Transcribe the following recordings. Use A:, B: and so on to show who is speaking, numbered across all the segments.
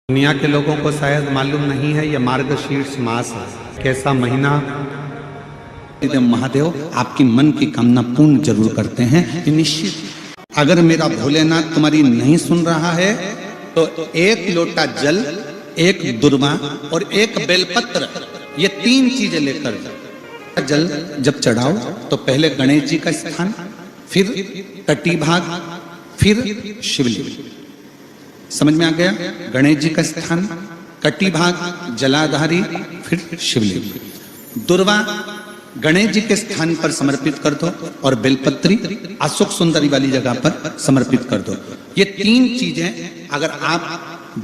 A: दुनिया के लोगों को शायद मालूम नहीं है यह मार्गशीर्ष मास है, कैसा महीना।
B: महादेव आपकी मन की कामना पूर्ण जरूर करते हैं निश्चित। अगर मेरा भोलेनाथ तुम्हारी नहीं सुन रहा है तो एक लोटा जल, एक दुर्वा और एक बेलपत्र, ये 3 चीजें लेकर जाओ। जल जब चढ़ाओ तो पहले गणेश जी का स्थान, फिर तटी भाग, फिर शिवलिंग। समझ में आ गया? गणेश जी का स्थान, कटी भाग, जलाधारी, फिर शिवलिंग। दुर्वा गणेश जी के स्थान पर समर्पित कर दो और बेलपत्री अशोक सुंदरी वाली जगह पर समर्पित कर दो। ये 3 चीजें अगर आप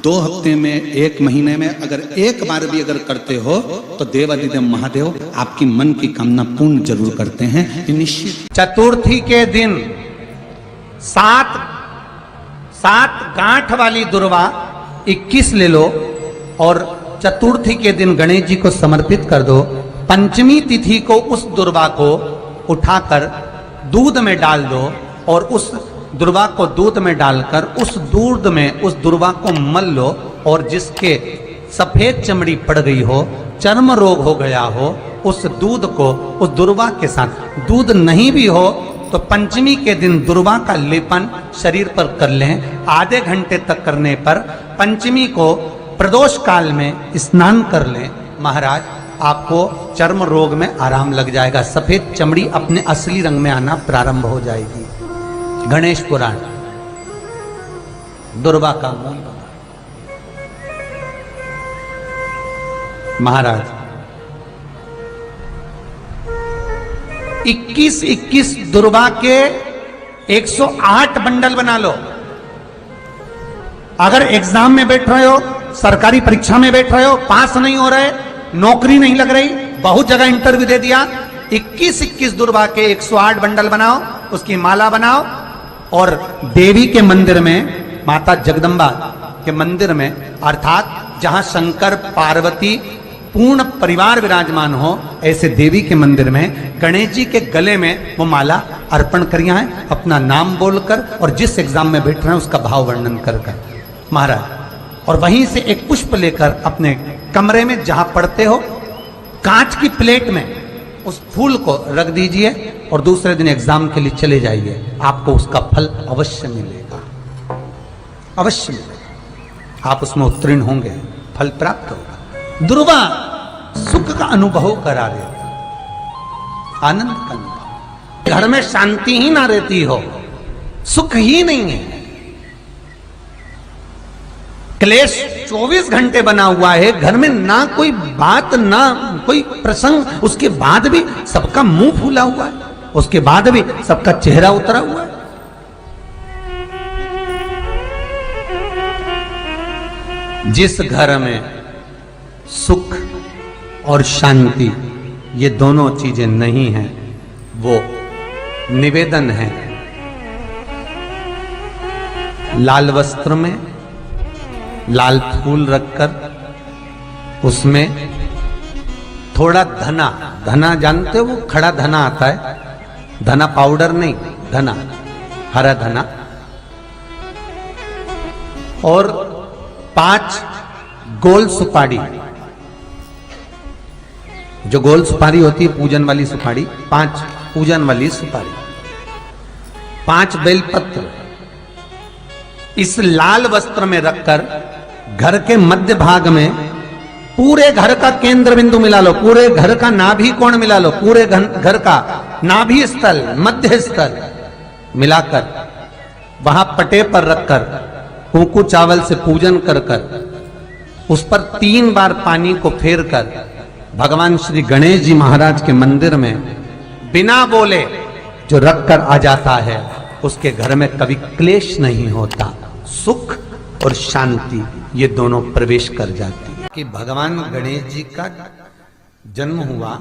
B: 2 हफ्ते में, 1 महीने में अगर एक बार भी अगर करते हो तो देवादिदेव महादेव आपकी मन की कामना पूर्ण जरूर करते हैं निश्चित।
C: चतुर्थी के दिन 7 गांठ वाली दुर्वा 21 ले लो और चतुर्थी के दिन गणेश जी को समर्पित कर दो। पंचमी तिथि को उस दुर्वा को उठाकर दूध में डाल दो और उस दुर्वा को दूध में डालकर उस दूध में उस दुर्वा को मल लो और जिसके सफेद चमड़ी पड़ गई हो, चर्म रोग हो गया हो, उस दूध को उस दुर्वा के साथ, दूध नहीं भी हो तो पंचमी के दिन दुर्वा का लेपन शरीर पर कर लें। आधे घंटे तक करने पर पंचमी को प्रदोष काल में स्नान कर लें। महाराज आपको चर्म रोग में आराम लग जाएगा, सफेद चमड़ी अपने असली रंग में आना प्रारंभ हो जाएगी। गणेश पुराण दुर्वा का मूल बना। महाराज 21 दुर्वा के 108 बंडल बना लो। अगर एग्जाम में बैठ रहे हो, सरकारी परीक्षा में बैठ रहे हो, पास नहीं हो रहे, नौकरी नहीं लग रही, बहुत जगह इंटरव्यू दे दिया, 21 दुर्वा के 108 बंडल बनाओ, उसकी माला बनाओ और देवी के मंदिर में, माता जगदम्बा के मंदिर में, अर्थात जहां शंकर पार्वती पूर्ण परिवार विराजमान हो, ऐसे देवी के मंदिर में गणेश जी के गले में वो माला अर्पण करिए हैं, अपना नाम बोलकर और जिस एग्जाम में बैठ रहे हैं उसका भाव वर्णन कर महाराज। और वहीं से एक पुष्प लेकर अपने कमरे में जहां पढ़ते हो कांच की प्लेट में उस फूल को रख दीजिए और दूसरे दिन एग्जाम के लिए चले जाइए। आपको उसका फल अवश्य मिलेगा, अवश्य मिलेगा। आप उसमें उत्तीर्ण होंगे, फल प्राप्त होगा। दुर्वा सुख का अनुभव करा देता, आनंद का अनुभव। घर में शांति ही ना रहती हो, सुख ही नहीं है, क्लेश 24 घंटे बना हुआ है घर में, ना कोई बात ना कोई प्रसंग, उसके बाद भी सबका मुंह फूला हुआ है, उसके बाद भी सबका चेहरा उतरा हुआ है। जिस घर में सुख और शांति ये दोनों चीजें नहीं हैं, वो निवेदन है लाल वस्त्र में लाल फूल रखकर उसमें थोड़ा धना, धना जानते हो, वो खड़ा धना आता है, धना पाउडर नहीं, धना, हरा धना, और 5 गोल सुपारी, जो गोल सुपारी होती है पूजन वाली सुपारी, 5 पूजन वाली सुपारी, 5 बेलपत्र इस लाल वस्त्र में रखकर घर के मध्य भाग में पूरे घर का केंद्र बिंदु मिला लो, पूरे घर का नाभि कोण मिला लो, पूरे घर का नाभि स्थल, मध्य स्थल मिलाकर वहां पटे पर रखकर कुंकू चावल से पूजन कर उस पर 3 बार पानी को फेर कर भगवान श्री गणेश जी महाराज के मंदिर में बिना बोले जो रख कर आ जाता है, उसके घर में कभी क्लेश नहीं होता, सुख और शांति ये दोनों प्रवेश कर जाती है। कि भगवान गणेश जी का जन्म हुआ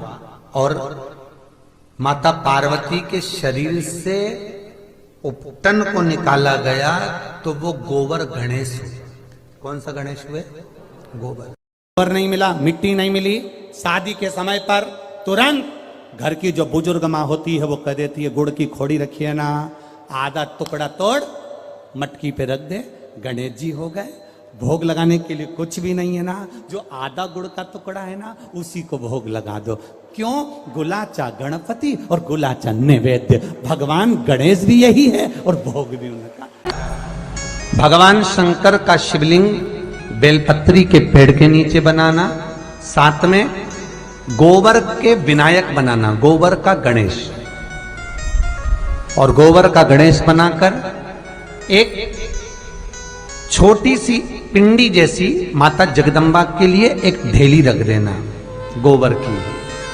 C: और माता पार्वती के शरीर से उपटन को निकाला गया तो वो गोबर गणेश हुए। कौन सा गणेश हुए? गोबर नहीं मिला, मिट्टी नहीं मिली। शादी के समय पर तुरंत घर की जो बुजुर्ग माँ होती है वो कह देती है गुड़ की खोड़ी रखिए ना, आधा टुकड़ा तोड़ मटकी पे रख दे, गणेश जी हो गए।
B: भोग लगाने के लिए कुछ भी नहीं है ना, जो आधा गुड़ का टुकड़ा है ना उसी को भोग लगा दो। क्यों? गुलाचा गणपति और गुलाचा नैवेद्य। भगवान गणेश भी यही है और भोग भी उनका।
C: भगवान शंकर का शिवलिंग बेलपत्री के पेड़ के नीचे बनाना, साथ में गोबर के विनायक बनाना, गोबर का गणेश, और गोबर का गणेश बनाकर एक छोटी सी पिंडी जैसी माता जगदम्बा के लिए एक ढेली रख देना, गोबर की,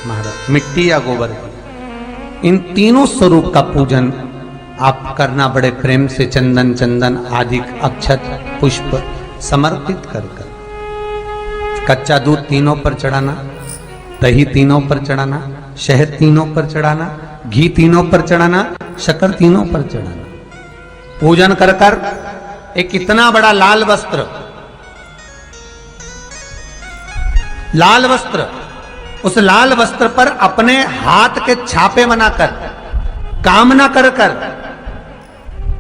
C: महाराज मिट्टी या गोबर की। इन तीनों स्वरूप का पूजन आप करना बड़े प्रेम से, चंदन चंदन आदि अक्षत पुष्प समर्पित कर कर। कच्चा दूध तीनों पर चढ़ाना, दही तीनों पर चढ़ाना, शहद तीनों पर चढ़ाना, घी तीनों पर चढ़ाना, शक्कर तीनों पर चढ़ाना। पूजन कर कर एक इतना बड़ा लाल वस्त्र, लाल वस्त्र, उस लाल वस्त्र पर अपने हाथ के छापे बनाकर कामना कर कर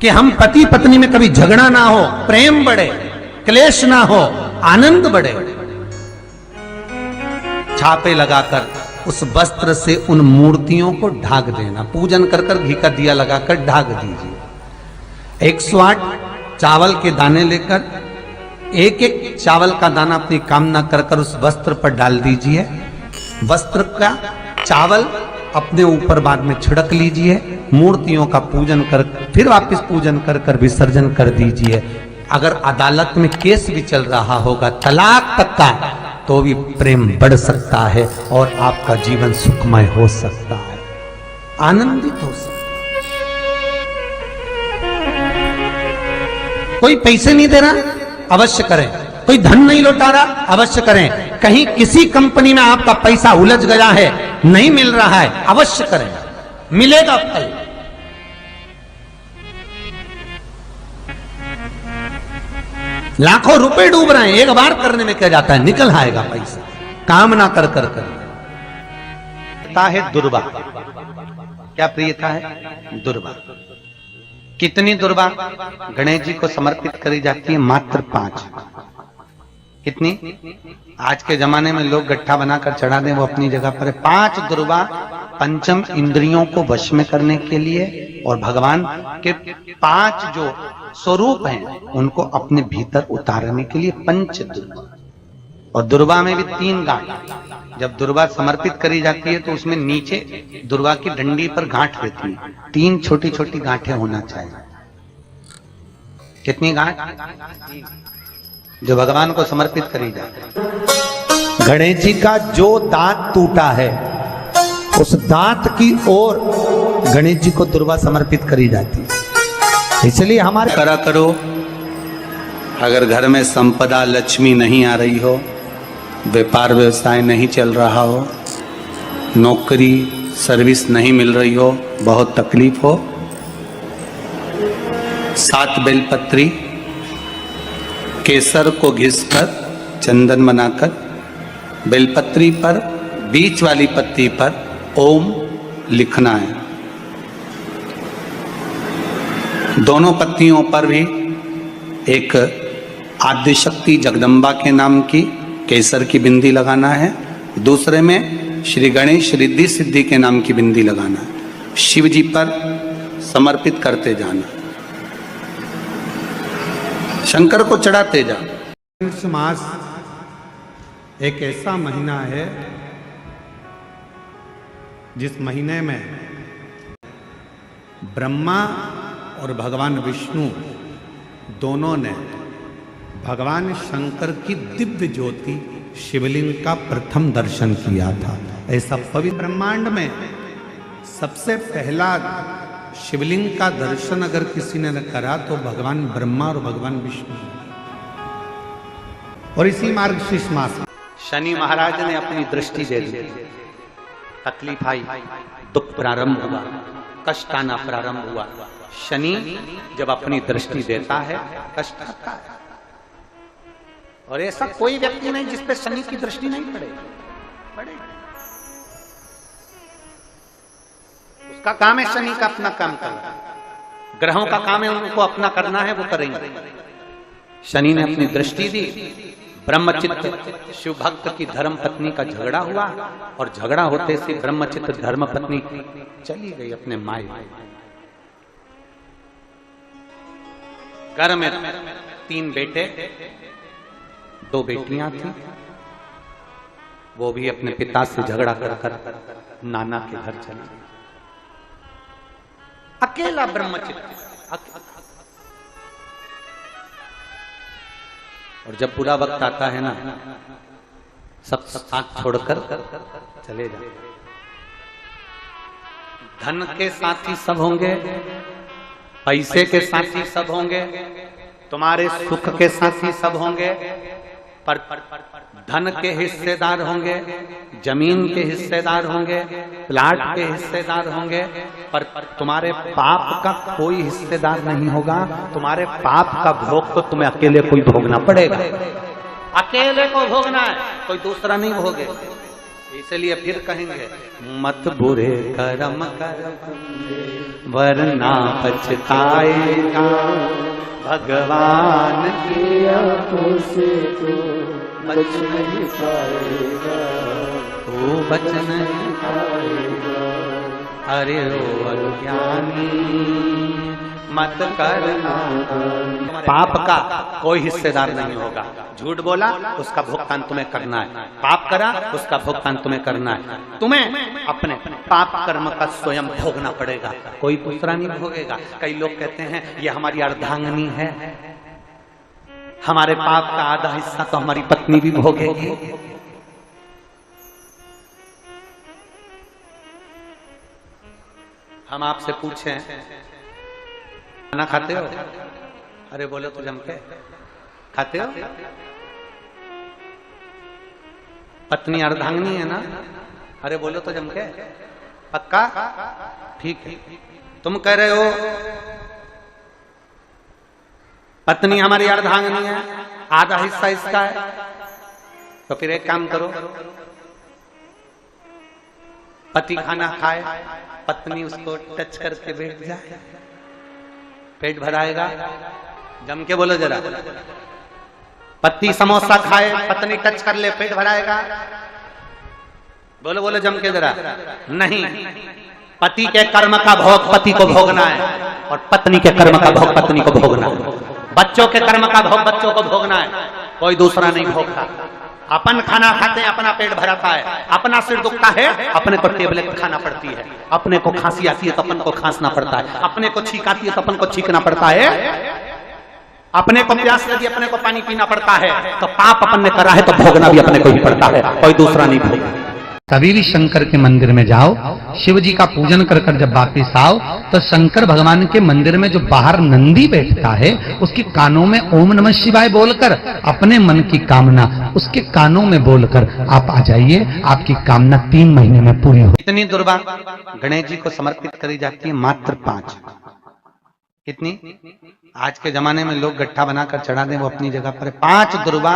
C: कि हम पति पत्नी में कभी झगड़ा ना हो, प्रेम बढ़े, क्लेश ना हो, आनंद बढ़े। छापे लगाकर उस वस्त्र से उन मूर्तियों को ढाक देना। पूजन कर कर घी का दिया लगाकर ढाक दीजिए। 108 चावल के दाने लेकर एक एक चावल का दाना अपनी कामना कर कर उस वस्त्र पर डाल दीजिए। वस्त्र का चावल अपने ऊपर बाद में छिड़क लीजिए। मूर्तियों का पूजन कर फिर वापस पूजन कर कर विसर्जन कर दीजिए। अगर अदालत में केस भी चल रहा होगा तलाक तक का, तो भी प्रेम बढ़ सकता है और आपका जीवन सुखमय हो सकता है, आनंदित हो सकता है। कोई पैसे नहीं दे रहा, अवश्य करें। कोई धन नहीं लौटा रहा, अवश्य करें। कहीं किसी कंपनी में आपका पैसा उलझ गया है, नहीं मिल रहा है, अवश्य करें, मिलेगा फल। लाखों रुपए डूब रहे हैं, एक बार करने में क्या जाता है, निकल आएगा पैसा। कामना कर कर कर। प्रियता है दुर्वा। क्या प्रियता है? दुर्वा। कितनी दुर्वा गणेश जी को समर्पित करी जाती है? मात्र 5। कितनी? आज के जमाने में लोग गट्ठा बनाकर चढ़ा दें, वो अपनी जगह पर है। 5 दुर्वा पंचम इंद्रियों को वश में करने के लिए, और भगवान के 5 जो स्वरूप हैं उनको अपने भीतर उतारने के लिए 5 दुर्वा। और दुर्वा में भी 3 गांठ। जब दुर्वा समर्पित करी जाती है तो उसमें नीचे दुर्वा की डंडी पर गांठ रहती है, 3 छोटी छोटी गांठें होना चाहिए। कितनी गांठ? जो भगवान को समर्पित करी जाती है। गणेश जी का जो दांत टूटा है उस दांत की ओर गणेश जी को दुर्वा समर्पित करी जाती है। इसलिए हमारे
B: करा करो। अगर घर में संपदा लक्ष्मी नहीं आ रही हो, व्यापार व्यवसाय नहीं चल रहा हो, नौकरी सर्विस नहीं मिल रही हो, बहुत तकलीफ हो, 7 बेलपत्री केसर को घिसकर चंदन बनाकर बेलपत्री पर बीच वाली पत्ती पर ओम लिखना है। दोनों पत्तियों पर भी एक आद्यशक्ति जगदम्बा के नाम की केसर की बिंदी लगाना है, दूसरे में श्री गणेश रिद्धि सिद्धि के नाम की बिंदी लगाना है। शिव जी पर समर्पित करते जाना, शंकर को चढ़ाते जा।
A: शीर्ष मास एक ऐसा महीना है जिस महीने में ब्रह्मा और भगवान विष्णु दोनों ने भगवान शंकर की दिव्य ज्योति शिवलिंग का प्रथम दर्शन किया था। ऐसा पवित्र ब्रह्मांड में सबसे पहला शिवलिंग का दर्शन अगर किसी ने करा तो भगवान ब्रह्मा और भगवान विष्णु। और इसी मार्गशीर्ष मास
C: शनि महाराज ने अपनी दृष्टि दे दी, तकलीफ आई, दुख प्रारंभ हुआ, कष्ट आना प्रारंभ हुआ। शनि जब अपनी दृष्टि देता है कष्ट आता है। और ऐसा कोई व्यक्ति नहीं जिस पे शनि की दृष्टि नहीं पड़ेगी। उसका काम है शनि का अपना काम करना, ग्रहों का काम है उनको अपना करना है, वो करेंगे। शनि ने अपनी दृष्टि दी, ब्रह्मचित्त शिव भक्त की धर्म पत्नी का झगड़ा हुआ और झगड़ा होते से ब्रह्मचित्त धर्म पत्नी चली गई अपने माई। घर में 3 बेटे 2 बेटियां थी, वो भी अपने पिता से झगड़ा कर नाना के घर चली गई। अकेला ब्रह्मचित्त। और जब पूरा वक्त आता है ना, सब साथ छोड़कर चले जाते। धन के साथी सब होंगे, पैसे के साथी सब होंगे, तुम्हारे सुख के साथी सब होंगे, पर धन के हिस्सेदार होंगे, जमीन के हिस्सेदार होंगे, प्लाट के हिस्सेदार होंगे, पर तुम्हारे पाप का कोई हिस्सेदार नहीं होगा। तुम्हारे पाप का भोग तो तुम्हें अकेले को ही भोगना पड़ेगा, अकेले को भोगना है, कोई दूसरा नहीं भोगे। इसलिए फिर कहेंगे मत बुरे कर्म कर वरना पछताएगा, भगवान की आंखों से तो बच नहीं पाएगा, तो बच नहीं पाएगा। अरे ओ अज्ञानी मत करना। पाप का कोई हिस्सेदार नहीं होगा। झूठ बोला उसका भुगतान तुम्हें करना है, पाप करा उसका भुगतान तुम्हें करना है। तुम्हें अपने पाप कर्म का स्वयं भोगना पड़ेगा, कोई दूसरा नहीं भोगेगा। कई लोग कहते हैं ये हमारी अर्धांगिनी है, हमारे पाप का आधा हिस्सा तो हमारी पत्नी भी भोगेगी। हम आपसे पूछें खाना खाते हो? अरे बोलो तो जम के खाते हो? पत्नी अर्धांगिनी है ना? अरे बोलो तो जम के, पक्का? ठीक है। तुम कह रहे हो पत्नी हमारी अर्धांगिनी है, आधा हिस्सा इसका है, तो फिर एक काम करो, पति खाना खाए, पत्नी उसको टच करके बैठ जाए, पेट भराएगा। जम के बोलो जरा। पति समोसा खाए, पत्नी टच कर ले, पेट भराएगा? बोलो बोलो जम के जरा। नहीं, पति के कर्म का भोग पति को भोगना है और पत्नी के कर्म का भोग पत्नी को भोगना है। बच्चों के कर्म का भोग बच्चों को भोगना है, कोई दूसरा नहीं भोगता। अपन खाना खाते हैं, अपना पेट भराता है, अपना सिर दुखता है, अपने को टेबलेट खाना पड़ती है, अपने को खांसी आती है तो अपन को खांसना पड़ता है, अपने को छींक आती है तो अपन को छींकना पड़ता है, अपने को प्यास लगी अपने को पानी पीना पड़ता है। तो पाप अपन ने करा है तो भोगना भी अपने को ही पड़ता है, कोई दूसरा नहीं भोगना।
D: कभी भी शंकर के मंदिर में जाओ, शिव जी का पूजन कर कर जब वापिस आओ तो शंकर भगवान के मंदिर में जो बाहर नंदी बैठता है उसके कानों में ओम नमः शिवाय बोलकर अपने मन की कामना उसके कानों में बोलकर आप आ जाइए, आपकी कामना 3 महीने में पूरी हो।
C: इतनी दुर्वा गणेश जी को समर्पित करी जाती है, मात्र 5। कितनी? आज के जमाने में लोग गट्ठा बनाकर चढ़ा दें, वो अपनी जगह पर। 5 दुर्वा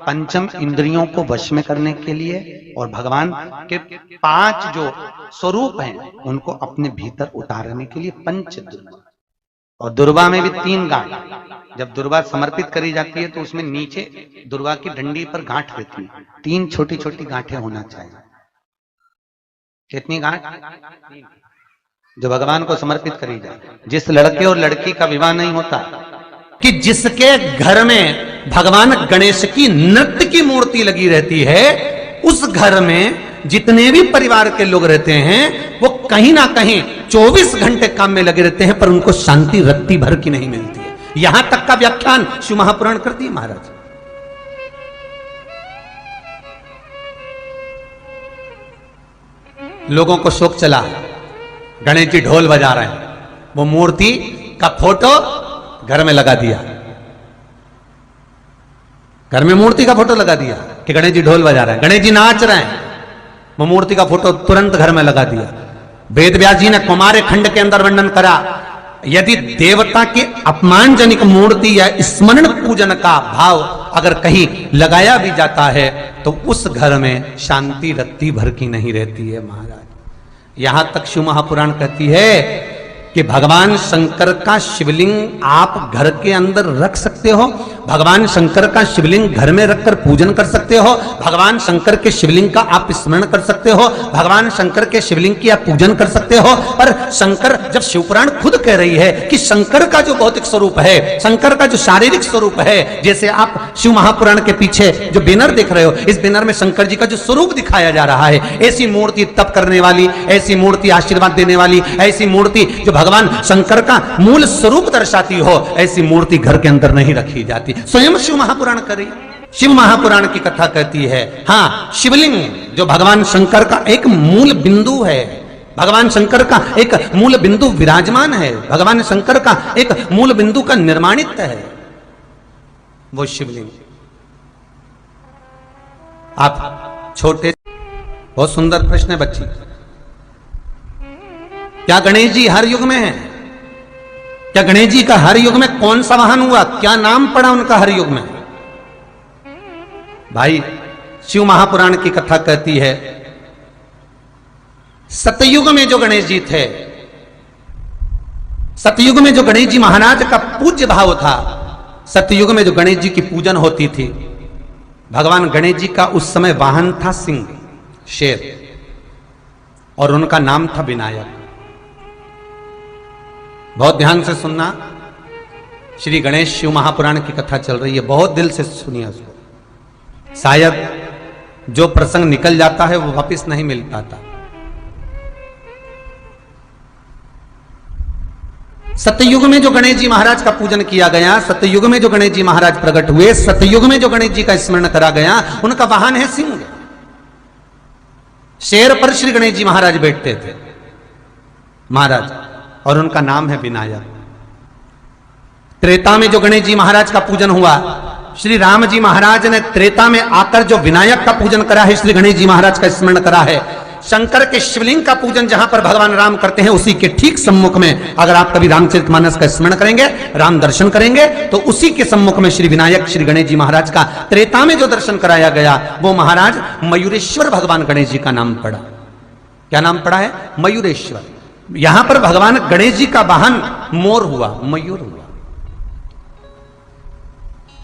C: पंचम इंद्रियों को वश में करने के लिए और भगवान के 5 जो स्वरूप हैं उनको अपने भीतर उतारने के लिए 5 दुर्वा। और दुर्वा में भी 3 गांठ। जब दुर्वा समर्पित करी जाती है तो उसमें नीचे दुर्वा की डंडी पर गांठ रहती है, 3 छोटी छोटी गांठें होना चाहिए। कितनी गांठ? जो भगवान को समर्पित करी जाए। जिस लड़के और लड़की का विवाह नहीं होता, कि जिसके घर में भगवान गणेश की नृत्य की मूर्ति लगी रहती है, उस घर में जितने भी परिवार के लोग रहते हैं वो कहीं ना कहीं 24 घंटे काम में लगे रहते हैं, पर उनको शांति रत्ती भर की नहीं मिलती है। यहां तक का व्याख्यान शिव महापुराण करती है महाराज। लोगों को शौक चला, गणेश जी ढोल बजा रहे हैं, वो मूर्ति का फोटो घर में लगा दिया, घर में मूर्ति का फोटो लगा दिया कि गणेश जी ढोल बजा रहे हैं, गणेश जी नाच रहे हैं, वो मूर्ति का फोटो तुरंत घर में लगा दिया। वेद व्यास जी ने कुमार खंड के अंदर वर्णन करा, यदि देवता की अपमानजनक मूर्ति या स्मरण पूजन का भाव अगर कहीं लगाया भी जाता है तो उस घर में शांति रत्ती भर की नहीं रहती है महाराज। यहां तक शिव महापुराण कहती है कि भगवान शंकर का शिवलिंग आप घर के अंदर रख सकते हो, भगवान शंकर का शिवलिंग घर में रखकर पूजन कर सकते हो, भगवान शंकर के शिवलिंग का आप स्मरण कर सकते हो, भगवान शंकर के शिवलिंग की आप पूजन कर सकते हो। पर शंकर, जब शिवपुराण खुद कह रही है कि शंकर का जो भौतिक स्वरूप है, शंकर का जो शारीरिक स्वरूप है, जैसे आप शिव महापुराण के पीछे जो बैनर देख रहे हो, इस बैनर में शंकर जी का जो स्वरूप दिखाया जा रहा है, ऐसी मूर्ति तप करने वाली, ऐसी मूर्ति आशीर्वाद देने वाली, ऐसी मूर्ति जो भगवान शंकर का मूल स्वरूप दर्शाती हो, ऐसी मूर्ति घर के अंदर नहीं रखी जाती। स्वयं शिव महापुराण करी, शिव महापुराण की कथा कहती है, हाँ, शिवलिंग जो भगवान शंकर का एक मूल बिंदु है, भगवान शंकर का एक मूल बिंदु विराजमान है, भगवान शंकर का एक मूल बिंदु का निर्माणित है, वो शिवलिंग। आप छोटे, बहुत सुंदर प्रश्न है बच्ची, क्या गणेश जी हर युग में है? क्या गणेश जी का हर युग में कौन सा वाहन हुआ? क्या नाम पड़ा उनका हर युग में? भाई, शिव महापुराण की कथा कहती है, सतयुग में जो गणेश जी थे, सतयुग में जो गणेश जी महाराज का पूज्य भाव था, सतयुग में जो गणेश जी की पूजन होती थी, भगवान गणेश जी का उस समय वाहन था सिंह, शेर, और उनका नाम था विनायक। बहुत ध्यान से सुनना, श्री गणेश शिव महापुराण की कथा चल रही है, बहुत दिल से सुनिए उसको। शायद जो प्रसंग निकल जाता है वो वापस नहीं मिल पाता। सतयुग में जो गणेश जी महाराज का पूजन किया गया, सतयुग में जो गणेश जी महाराज प्रकट हुए, सतयुग में जो गणेश जी का स्मरण करा गया, उनका वाहन है सिंह। शेर पर श्री गणेश जी महाराज बैठते थे, महाराज, और उनका नाम है विनायक। त्रेता में जो गणेश जी महाराज का पूजन हुआ, श्री राम जी महाराज ने त्रेता में आकर जो विनायक का पूजन करा है, श्री गणेश जी महाराज का स्मरण करा है। शंकर के शिवलिंग का पूजन जहां पर भगवान राम करते हैं, उसी के ठीक सम्मुख में, अगर आप कभी रामचरितमानस का स्मरण करेंगे, राम दर्शन करेंगे, तो उसी के सम्मुख में श्री विनायक श्री गणेश जी महाराज का त्रेता में जो दर्शन कराया गया, वो महाराज मयूरेश्वर भगवान गणेश जी का नाम पड़ा। क्या नाम पड़ा है? मयूरेश्वर। यहां पर भगवान गणेश जी का वाहन मोर हुआ, मयूर हुआ,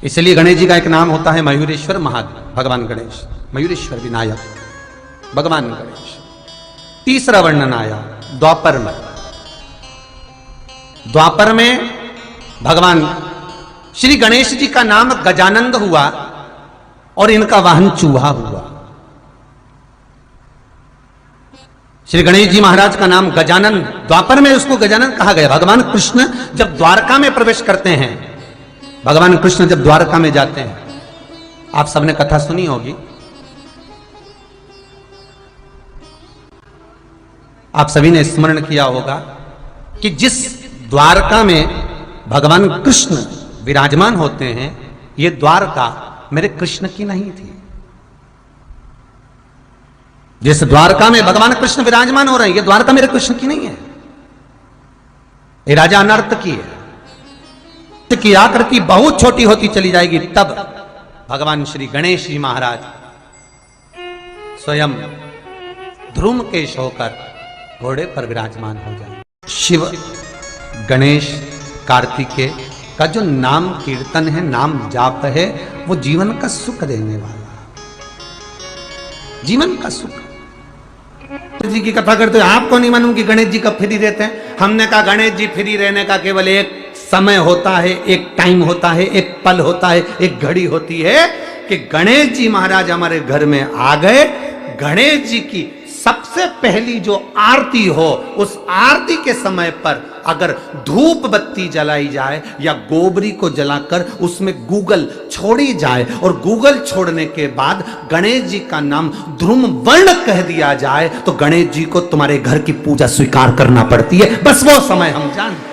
C: इसलिए गणेश जी का एक नाम होता है मयूरेश्वर महादेव, भगवान गणेश, मयूरेश्वर विनायक, भगवान गणेश। तीसरा वर्णन आया द्वापर में। द्वापर में भगवान श्री गणेश जी का नाम गजानंद हुआ और इनका वाहन चूहा हुआ। श्री गणेश जी महाराज का नाम गजानन, द्वापर में उसको गजानन कहा गया। भगवान कृष्ण जब द्वारका में प्रवेश करते हैं, भगवान कृष्ण जब द्वारका में जाते हैं, आप सबने कथा सुनी होगी, आप सभी ने स्मरण किया होगा कि जिस द्वारका में भगवान कृष्ण विराजमान होते हैं, ये द्वारका मेरे कृष्ण की नहीं थी। जिस द्वारका में भगवान कृष्ण विराजमान हो रहे हैं, ये द्वारका मेरे कृष्ण की नहीं है, ये राजा अनर्थ की है। की आकृति बहुत छोटी होती चली जाएगी, तब भगवान श्री गणेश जी महाराज स्वयं ध्रुमकेश होकर घोड़े पर विराजमान हो जाए। शिव, गणेश, कार्तिकेय का जो नाम कीर्तन है, नाम जाप है, वो जीवन का सुख देने वाला, जीवन का सुख। जी की कथा करते हो, आपको नहीं मालूम कि गणेश जी कब फ्री रहते हैं? हमने कहा गणेश जी फ्री रहने का केवल एक समय होता है, एक टाइम होता है, एक पल होता है, एक घड़ी होती है कि गणेश जी महाराज हमारे घर में आ गए। गणेश जी की सबसे पहली जो आरती हो, उस आरती के समय पर अगर धूप बत्ती जलाई जाए या गोबरी को जलाकर उसमें गूगल छोड़ी जाए और गूगल छोड़ने के बाद गणेश जी का नाम ध्रुम वर्ण कह दिया जाए, तो गणेश जी को तुम्हारे घर की पूजा स्वीकार करना पड़ती है। बस वो समय हम जानते,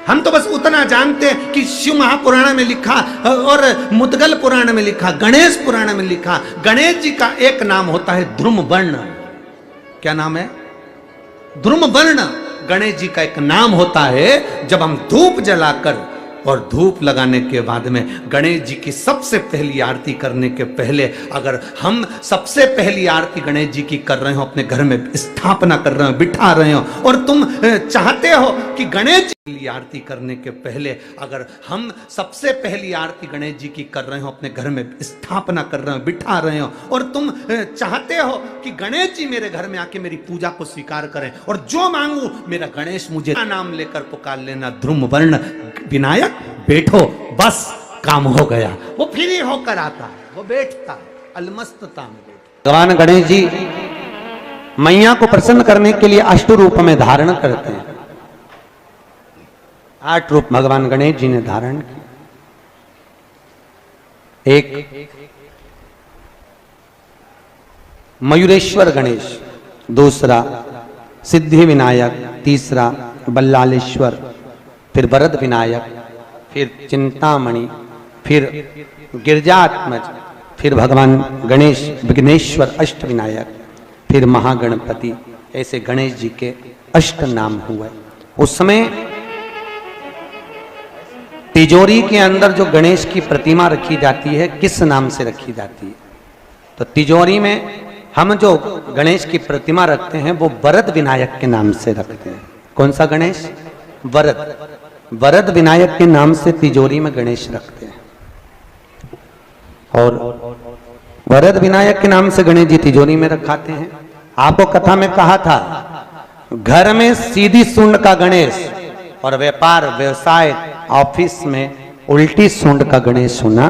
C: हम तो बस उतना जानते हैं कि शिव महापुराण में लिखा और मुद्गल पुराण में लिखा, गणेश पुराण में लिखा, गणेश जी का एक नाम होता है ध्रुम वर्ण। क्या नाम है? ध्रुम वर्ण गणेश जी का एक नाम होता है। जब हम धूप जलाकर
A: और धूप लगाने के बाद में गणेश जी की सबसे पहली आरती करने के पहले अगर हम सबसे पहली आरती गणेश जी की कर रहे हो, अपने घर में स्थापना कर रहे हो, बिठा रहे हो, और तुम चाहते हो कि गणेश जी की आरती करने के पहले अगर हम सबसे पहली आरती गणेश जी की कर रहे हो, अपने घर में स्थापना कर रहे हो, बिठा रहे हो, और तुम चाहते हो कि गणेश जी मेरे घर में आके मेरी पूजा को स्वीकार करें और जो मांगू मेरा गणेश मुझे नाम लेकर पुकार लेना, ध्रुव वर्ण विनायक बैठो, बस काम हो गया। वो फ्री होकर आता है, वो बैठता है, अलमस्तता में बैठता।
C: भगवान गणेश जी मैया को प्रसन्न करने के लिए अष्ट रूप में धारण करते हैं। 8 रूप भगवान गणेश जी ने धारण किए। एक मयूरेश्वर गणेश, दूसरा सिद्धि विनायक, तीसरा बल्लालेश्वर, फिर वरद विनायक, फिर चिंतामणि, फिर गिरजात्मज, फिर भगवान गणेश विघ्नेश्वर अष्ट विनायक, फिर महागणपति। ऐसे गणेश जी के अष्ट नाम हुए। उस समय तिजोरी के अंदर जो गणेश की प्रतिमा रखी जाती है किस नाम से रखी जाती है? तो तिजोरी में हम जो गणेश की प्रतिमा रखते हैं वो वरद विनायक के नाम से रखते हैं। कौन सा गणेश? वरद। वरद विनायक के नाम से तिजोरी में गणेश रखते हैं। और वरद विनायक के नाम से गणेश जी तिजोरी में रखाते हैं। आपको कथा में कहा था, घर में सीधी सूंड का गणेश और व्यापार व्यवसाय ऑफिस में उल्टी सूंड का गणेश होना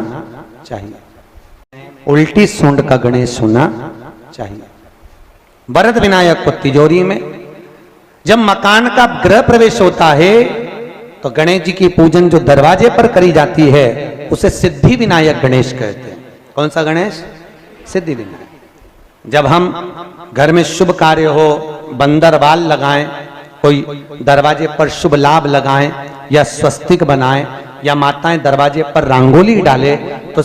C: चाहिए। उल्टी सूंड का गणेश होना चाहिए। वरद विनायक को तिजोरी में। जब मकान का गृह प्रवेश होता है तो गणेश जी की पूजन जो दरवाजे पर करी जाती है उसे सिद्धि विनायक गणेश कहते हैं। कौन सा गणेश? सिद्धि विनायक। जब हम घर में शुभ कार्य हो, बंदरवाल लगाएं, कोई दरवाजे पर शुभ लाभ लगाएं या स्वस्तिक बनाएं या माताएं दरवाजे पर रंगोली डाले तो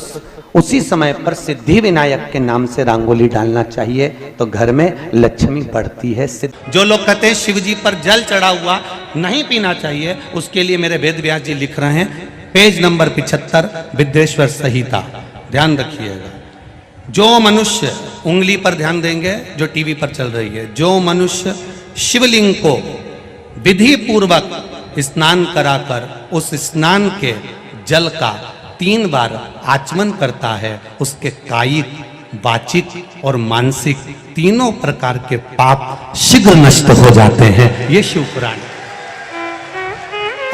C: उसी समय पर सिद्धि विनायक के नाम से रंगोली डालना चाहिए, तो घर में लक्ष्मी बढ़ती है।
A: जो लोग कहते हैं शिव जी पर जल चढ़ा हुआ नहीं पीना चाहिए, उसके लिए मेरे वेद व्यास जी लिख रहे हैं, पेज नंबर 75 विद्येश्वर संहिता, ध्यान रखिएगा। जो मनुष्य, उंगली पर ध्यान देंगे जो टीवी पर चल रही है, जो मनुष्य शिवलिंग को विधि पूर्वक स्नान कराकर उस स्नान के जल का 3 बार आचमन करता है, उसके कायिक, वाचिक और मानसिक तीनों प्रकार के पाप शीघ्र नष्ट हो जाते हैं। ये शिव पुराण।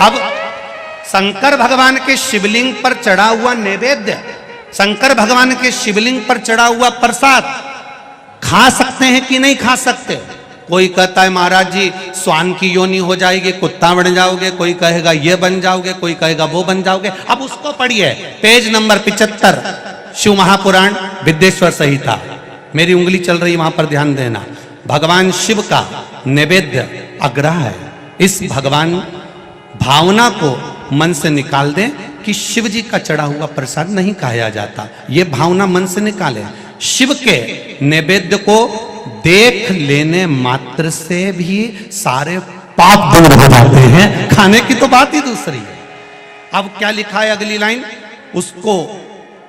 A: अब शंकर भगवान के शिवलिंग पर चढ़ा हुआ नैवेद्य, शंकर भगवान के शिवलिंग पर चढ़ा हुआ प्रसाद खा सकते हैं कि नहीं खा सकते? कोई कहता है महाराज जी स्वान की योनि हो जाएगी, कुत्ता बन जाओगे, कोई कहेगा ये बन जाओगे, कोई कहेगा वो बन जाओगे। अब उसको पढ़िए, पेज नंबर 75 शिव महापुराण विद्येश्वर संहिता। मेरी उंगली चल रही, वहां पर ध्यान देना। भगवान शिव का नैवेद्य अग्रह है। इस भगवान भावना को मन से निकाल दें कि शिव जी का चढ़ा हुआ प्रसाद नहीं खाया जाता, ये भावना मन से निकालें। शिव के नैवेद्य को देख लेने मात्र से भी सारे पाप दूर हो जाते हैं, खाने की तो बात ही दूसरी है। अब क्या लिखा है अगली लाइन, उसको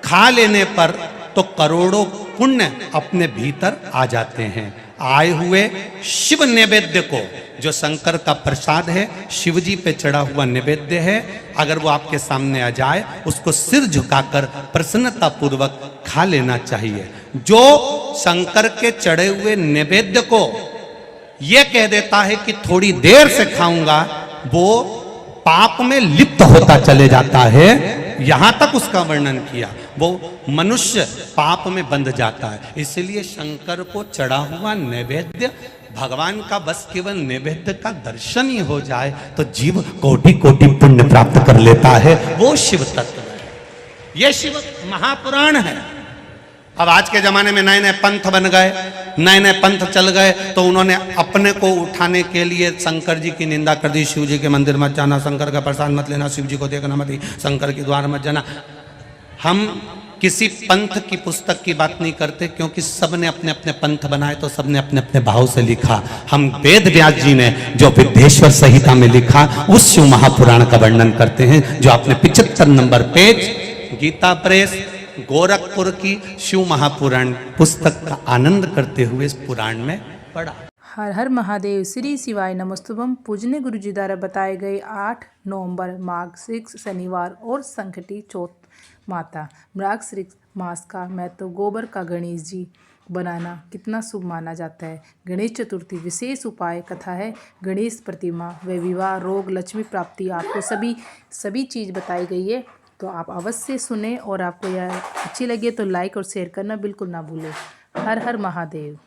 A: खा लेने पर तो करोड़ों पुण्य अपने भीतर आ जाते हैं। आए हुए शिव नैवेद्य को, जो शंकर का प्रसाद है, शिव जी पे चढ़ा हुआ नैवेद्य है, अगर वो आपके सामने आ जाए उसको सिर झुकाकर प्रसन्नता पूर्वक खा लेना चाहिए। जो शंकर के चढ़े हुए नैवेद्य को ये कह देता है कि थोड़ी देर से खाऊंगा, वो पाप में लिप्त होता चले जाता है। यहां तक उसका वर्णन किया, वो मनुष्य पाप में बंध जाता है। इसलिए शंकर को चढ़ा हुआ नैवेद्य, भगवान का बस केवल नैवेद्य का दर्शन ही हो जाए तो जीव कोटि कोटि पुण्य प्राप्त कर लेता है। वो शिव तत्व है, ये शिव महापुराण है। अब आज के जमाने में नए नए पंथ बन गए, नए नए पंथ चल गए, तो उन्होंने अपने को उठाने के लिए शंकर जी की निंदा कर दी। शिव जी के मंदिर मत जाना, शंकर का प्रसाद मत लेना, शिव जी को देखना मत, शंकर के द्वार मत जाना। हम किसी पंथ की पुस्तक की बात नहीं करते, क्योंकि सबने अपने अपने पंथ बनाए तो सबने अपने अपने भाव से लिखा। हम वेद व्यास जी ने जो विद्येश्वर संहिता में लिखा उस शिव महापुराण का वर्णन करते हैं, जो आपने 75 number page Gita press Gorakhpur की शिव महापुराण पुस्तक का आनंद करते हुए इस पुराण में पढ़ा।
E: हर हर महादेव, श्री शिवाय नमस्तुभम। पूजने गुरु जी द्वारा बताए गए 8 नवंबर माघ 6 शनिवार और संकटी चौथ माता मृग 6 मास का महत्व। गोबर का गणेश जी बनाना कितना शुभ माना जाता है। गणेश चतुर्थी विशेष उपाय कथा है। गणेश प्रतिमा व विवाह, रोग, लक्ष्मी प्राप्ति, आपको सभी चीज़ बताई गई है, तो आप अवश्य सुने। और आपको यह अच्छी लगे तो लाइक और शेयर करना बिल्कुल ना भूलें। हर हर महादेव।